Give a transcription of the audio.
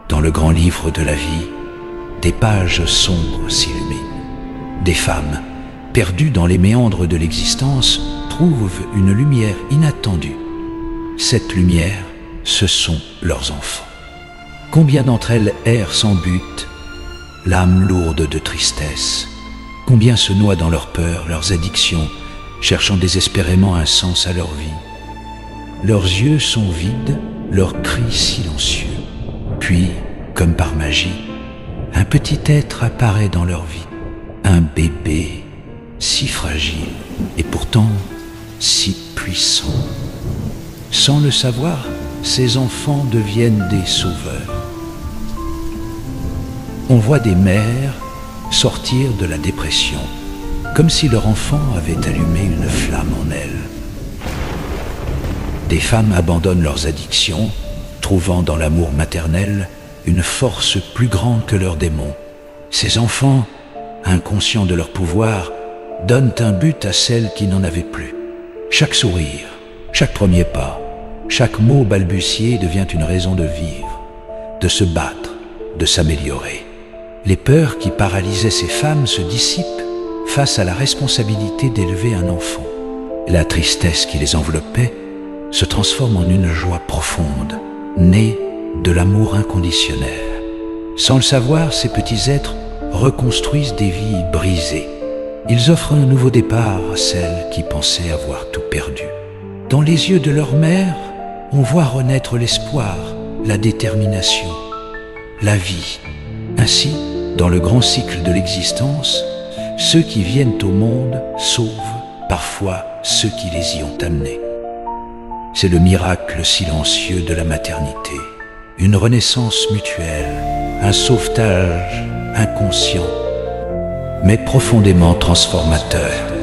Dans le grand livre de la vie, des pages sombres s'illuminent. Des femmes, perdues dans les méandres de l'existence, trouvent une lumière inattendue. Cette lumière, ce sont leurs enfants. Combien d'entre elles errent sans but, l'âme lourde de tristesse? Combien se noient dans leurs peurs, leurs addictions, cherchant désespérément un sens à leur vie? Leurs yeux sont vides, leurs cris silencieux. Puis, comme par magie, un petit être apparaît dans leur vie. Un bébé, si fragile et pourtant si puissant. Sans le savoir, ces enfants deviennent des sauveurs. On voit des mères sortir de la dépression, comme si leur enfant avait allumé une flamme en elles. Des femmes abandonnent leurs addictions, trouvant dans l'amour maternel une force plus grande que leurs démons. Ces enfants, inconscients de leur pouvoir, donnent un but à celles qui n'en avaient plus. Chaque sourire, chaque premier pas, chaque mot balbutié devient une raison de vivre, de se battre, de s'améliorer. Les peurs qui paralysaient ces femmes se dissipent face à la responsabilité d'élever un enfant. La tristesse qui les enveloppait se transforme en une joie profonde, née de l'amour inconditionnel. Sans le savoir, ces petits êtres reconstruisent des vies brisées. Ils offrent un nouveau départ à celles qui pensaient avoir tout perdu. Dans les yeux de leur mère, on voit renaître l'espoir, la détermination, la vie. Ainsi, dans le grand cycle de l'existence, ceux qui viennent au monde sauvent parfois ceux qui les y ont amenés. C'est le miracle silencieux de la maternité, une renaissance mutuelle, un sauvetage inconscient, mais profondément transformateur.